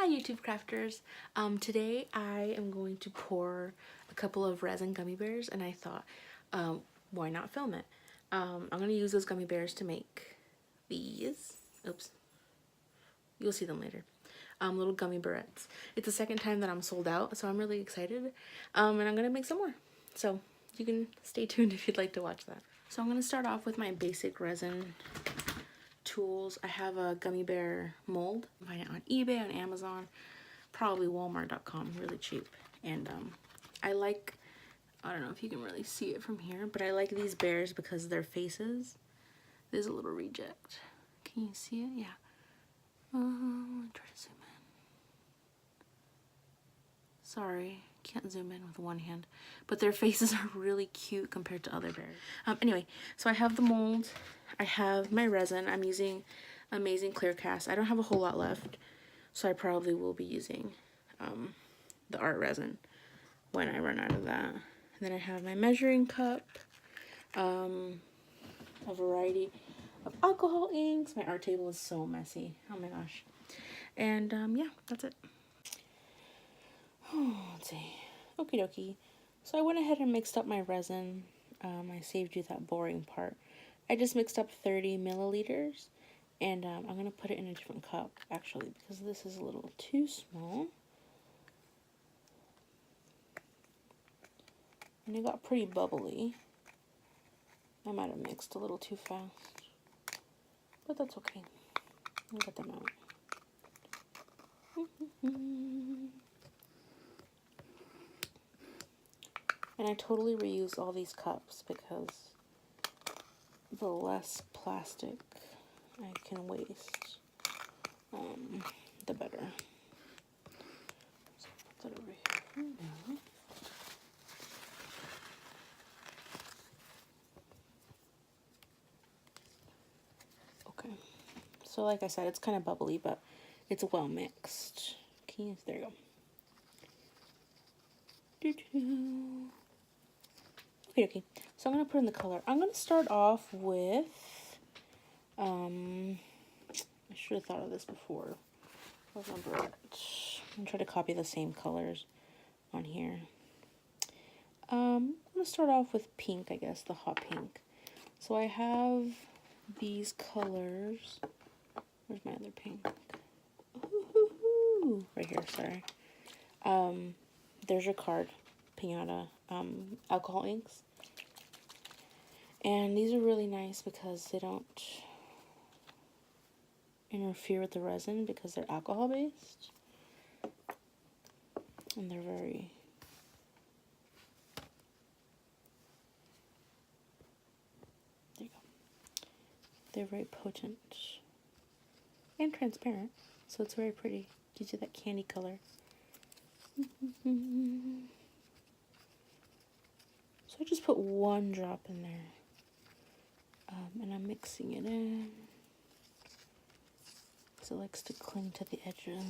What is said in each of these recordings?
Hi YouTube crafters. Today I am going to pour a couple of resin gummy bears, and I thought, why not film it? I'm going to use those gummy bears to make these. Oops. You'll see them later. Little gummy barrettes. It's the second time that I'm sold out, so I'm really excited. And I'm going to make some more. So you can stay tuned if you'd like to watch that. So I'm going to start off with my basic resin tools. I have a gummy bear mold. You can find it on eBay, on Amazon, probably Walmart.com, really cheap. And I don't know if you can really see it from here, but I like these bears because their faces. There's a little reject. Can you see it? Yeah. Try to zoom in. Sorry, can't zoom in with one hand. But their faces are really cute compared to other bears. Anyway, so I have the mold. I have my resin. I'm using Amazing Clear Cast. I don't have a whole lot left, so I probably will be using the art resin when I run out of that. And then I have my measuring cup, a variety of alcohol inks. My art table is so messy. Oh my gosh. And yeah, that's it. Let's see. Okie dokie. So I went ahead and mixed up my resin. I saved you that boring part. I just mixed up 30 milliliters, and I'm going to put it in a different cup, actually, because this is a little too small. And it got pretty bubbly. I might have mixed a little too fast, but that's okay. I'll get them out. And I totally reuse all these cups because the less plastic I can waste, the better. So put that over here for now. Okay, so like I said, it's kind of bubbly, but it's well mixed. There you go. Okay, so I'm going to put in the color. I'm going to start off with, I should have thought of this before. Remember it. I'm going to try to copy the same colors on here. I'm going to start off with pink, I guess, the hot pink. So I have these colors. Where's my other pink? Ooh, right here, sorry. There's your card, Pinata, alcohol inks. And these are really nice because they don't interfere with the resin because they're alcohol based. And they're very there you go. They're very potent and transparent. So it's very pretty. Gives you that candy color. So I just put one drop in there. And I'm mixing it in because it likes to cling to the edges.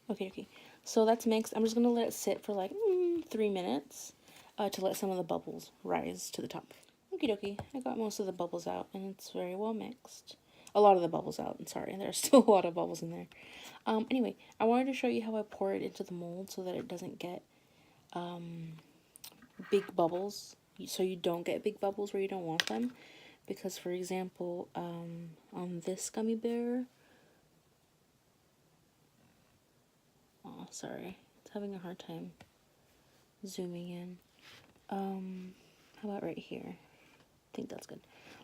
Okay, so that's mixed. I'm just going to let it sit for like 3 minutes to let some of the bubbles rise to the top. Okie dokie, I got most of the bubbles out and it's very well mixed. A lot of the bubbles out, I'm sorry, there's still a lot of bubbles in there. Anyway, I wanted to show you how I pour it into the mold so that it doesn't get big bubbles. So you don't get big bubbles where you don't want them. Because, for example, on this gummy bear, oh, sorry, it's having a hard time zooming in. How about right here? I think that's good.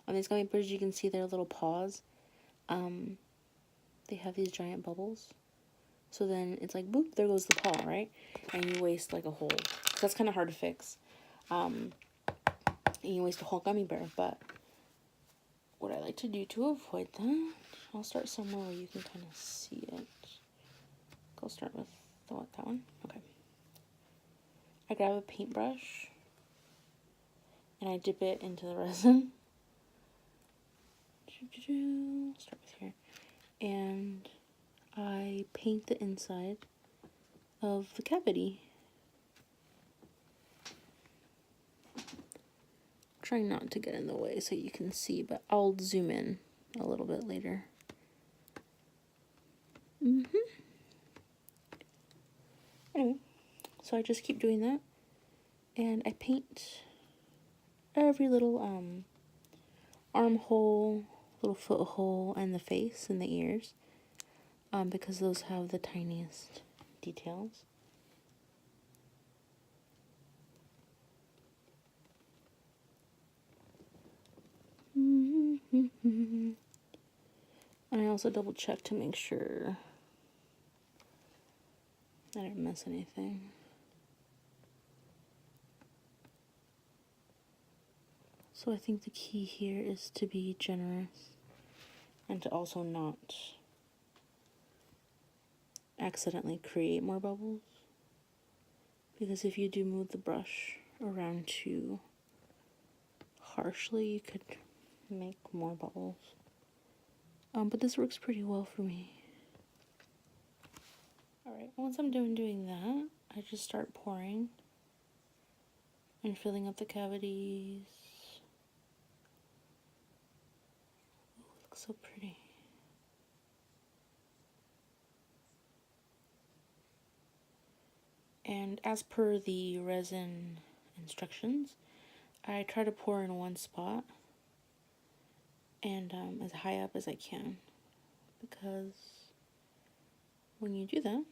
On these gummy bears, you can see their little paws. They have these giant bubbles. So then it's like, boop, there goes the paw, right? And you waste like a whole, so that's kind of hard to fix. And you waste a whole gummy bear, but what I like to do to avoid that, I'll start somewhere where you can kind of see it. I'll start with that one. Okay. I grab a paintbrush and I dip it into the resin. Start with here. And I paint the inside of the cavity trying not to get in the way so you can see, but I'll zoom in a little bit later. Anyway, so I just keep doing that, and I paint every little armhole, little foot hole, and the face and the ears, because those have the tiniest details. And I also double check to make sure I didn't miss anything. So I think the key here is to be generous and to also not accidentally create more bubbles, because if you do move the brush around too harshly, you could make more bubbles. But this works pretty well for me. Alright, once I'm done doing that, I just start pouring and filling up the cavities. Ooh, it looks so pretty. And as per the resin instructions, I try to pour in one spot and as high up as I can, because when you do that,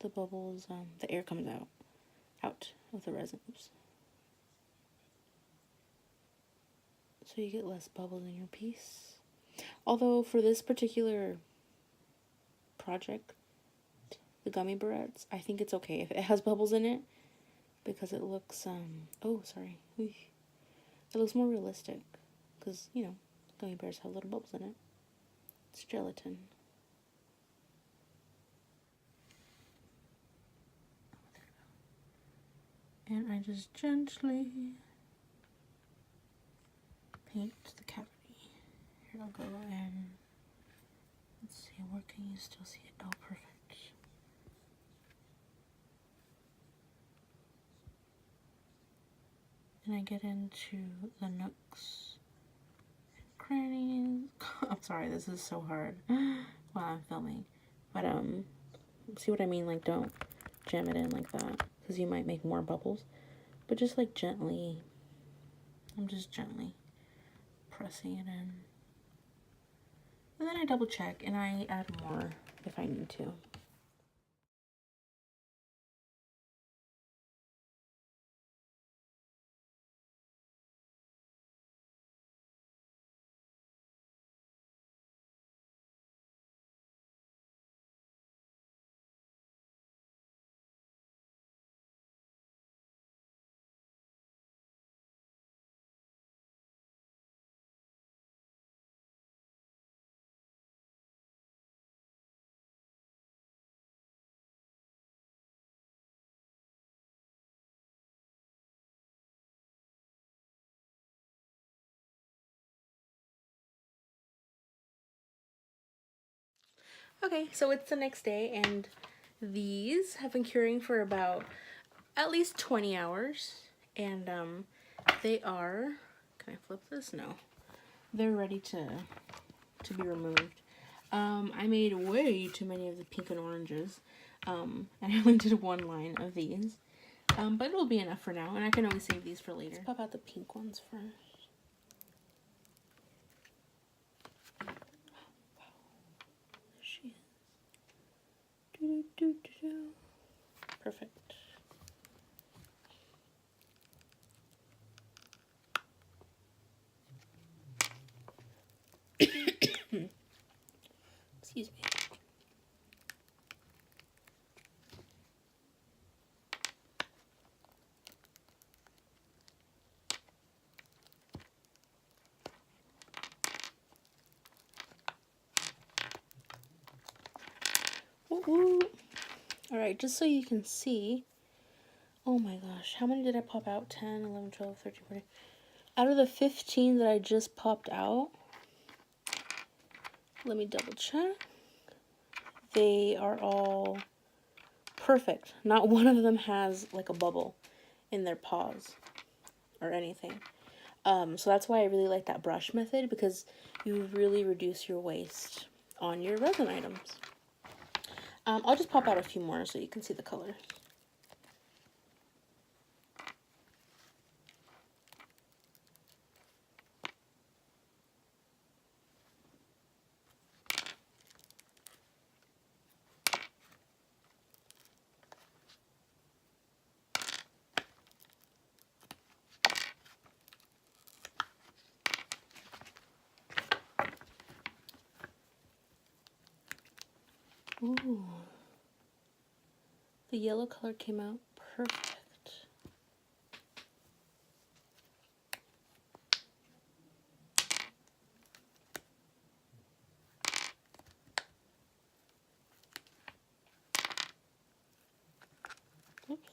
the bubbles, the air comes out of the resin. Oops. So you get less bubbles in your piece. Although for this particular project, the gummy barrettes, I think it's okay if it has bubbles in it, because it looks, oh, sorry. It looks more realistic, because, you know, gummy bears have little bubbles in it. It's gelatin. And I just gently paint the cavity. Here I'll go and let's see, where can you still see it? Oh, perfect. And I get into the nooks and crannies. I'm sorry, this is so hard while I'm filming. But see what I mean? Like, don't jam it in like that, because you might make more bubbles. But just like gently, I'm just gently pressing it in. And then I double check and I add more if I need to. Okay, so it's the next day, and these have been curing for about at least 20 hours, and they are, can I flip this? No. They're ready to be removed. I made way too many of the pink and oranges, and I only did one line of these, but it'll be enough for now, and I can always save these for later. Let's pop out the pink ones first. Perfect. Excuse me. Alright, just so you can see, oh my gosh, how many did I pop out? 10, 11, 12, 13, 14. Out of the 15 that I just popped out, let me double check. They are all perfect. Not one of them has like a bubble in their paws or anything. So that's why I really like that brush method, because you really reduce your waste on your resin items. I'll just pop out a few more so you can see the colors. Ooh. The yellow color came out perfect. Oops.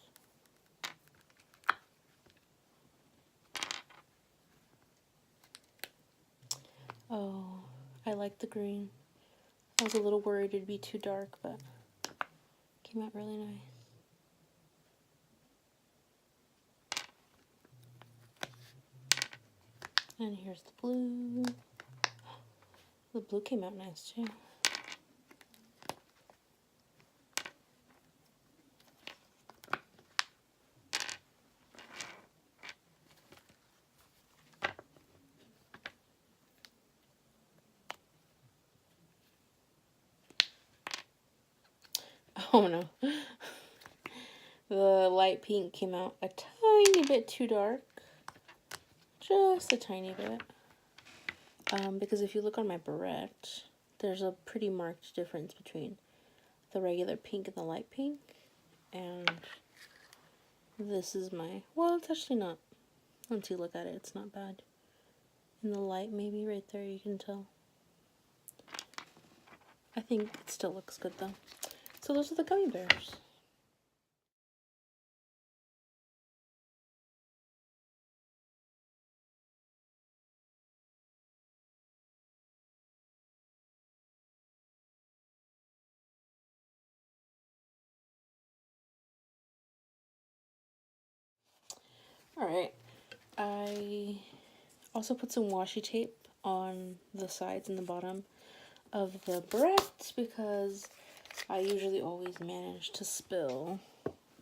Oh, I like the green. I was a little worried it'd be too dark, but it came out really nice. And here's the blue. The blue came out nice too. Oh no. The light pink came out a tiny bit too dark. Just a tiny bit. Because if you look on my barrette, there's a pretty marked difference between the regular pink and the light pink. And this is my, well, it's actually not. Once you look at it, it's not bad. In the light, maybe right there, you can tell. I think it still looks good though. So those are the gummy bears. Alright, I also put some washi tape on the sides and the bottom of the barrettes because I usually always manage to spill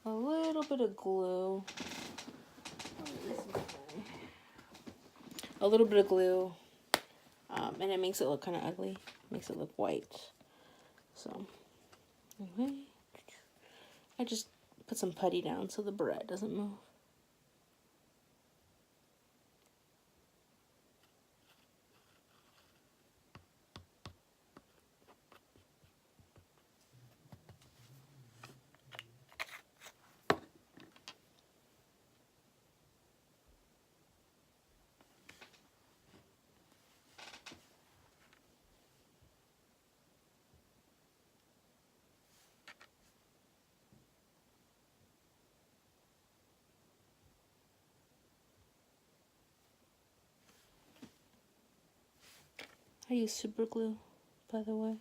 a little bit of glue. A little bit of glue, and it makes it look kind of ugly. Makes it look white. So, okay. I just put some putty down so the barrette doesn't move. I use super glue, by the way.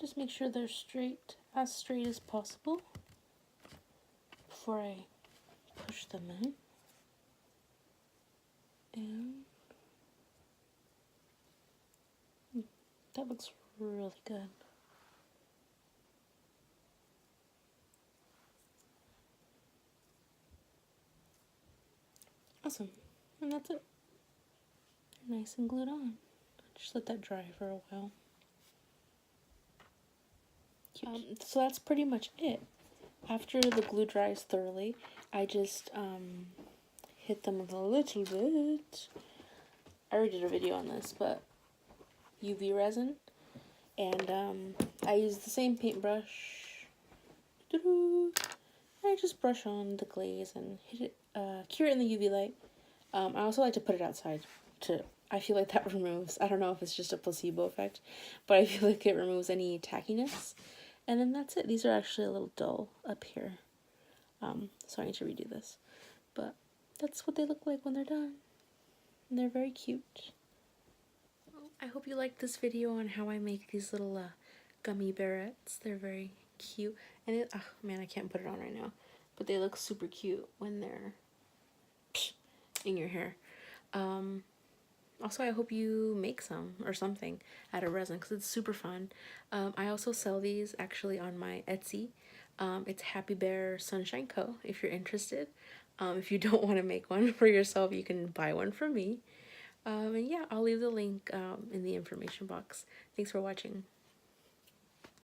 Just make sure they're straight, as straight as possible before I push them in. And that looks really good. Awesome. And that's it. They're nice and glued on. Just let that dry for a while. So that's pretty much it. After the glue dries thoroughly, I just hit them with a little bit. I already did a video on this, but UV resin. And I used the same paintbrush I just brush on the glaze and hit it, cure it in the UV light. I also like to put it outside I feel like that removes, I don't know if it's just a placebo effect, but I feel like it removes any tackiness. And then that's it. These are actually a little dull up here. So I need to redo this. But that's what they look like when they're done. And they're very cute. I hope you liked this video on how I make these little gummy barrettes. They're very cute. And oh man, I can't put it on right now. But they look super cute when they're in your hair. Also, I hope you make some or something out of resin because it's super fun. I also sell these actually on my Etsy. It's Happy Bear Sunshine Co. if you're interested. If you don't want to make one for yourself, you can buy one from me. And yeah, I'll leave the link in the information box. Thanks for watching.